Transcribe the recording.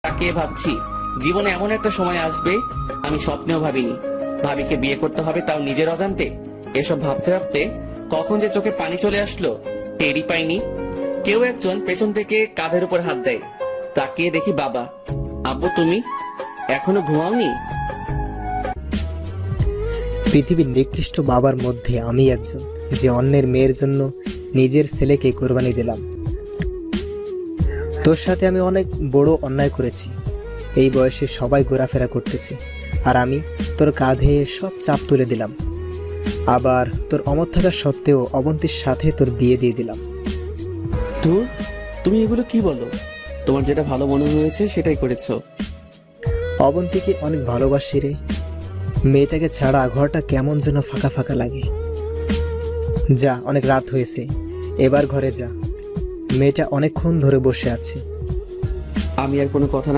তাকিয়ে ভাবছি জীবনে এমন একটা সময় আসবে আমি স্বপ্নেও ভাবিনি। ভাবিকে বিয়ে করতে হবে, তাও নিজের অজান্তে। এসব ভাবতে ভাবতে কখন যে চোখে পানি চলে আসলো টেরই পাইনি। কেউ একজন পেছন থেকে কাঁধের উপর হাত দেয়। তাকিয়ে দেখি বাবা। আব্বু তুমি এখনো ঘুমাওনি? পৃথিবীর নিকৃষ্ট বাবার মধ্যে আমি একজন, যে অন্যের মেয়ের জন্য নিজের ছেলেকে কোরবানি দিলাম। তোর সাথে আমি অনেক বড় অন্যায় করেছি। এই বয়সে সবাই ঘোরাফেরা করতেছে, আর আমি তোর কাঁধে সব চাপ তুলে দিলাম। আবার তোর অমত থাকা সত্ত্বেও অবন্তীর সাথে তোর বিয়ে দিয়ে দিলাম। ধুর, তুমি এগুলো কি বলো? তোমার যেটা ভালো মনে হয়েছে সেটাই করেছো। অবন্তীকে অনেক ভালোবাসি রে। মেয়েটাকে ছাড়া ঘরটা কেমন যেন ফাঁকা ফাঁকা লাগে। যা, অনেক রাত হয়েছে, এবার ঘরে যা। মেয়েটা অনেকক্ষণ ধরে বসে আছে। আমি আর কোনো কথা না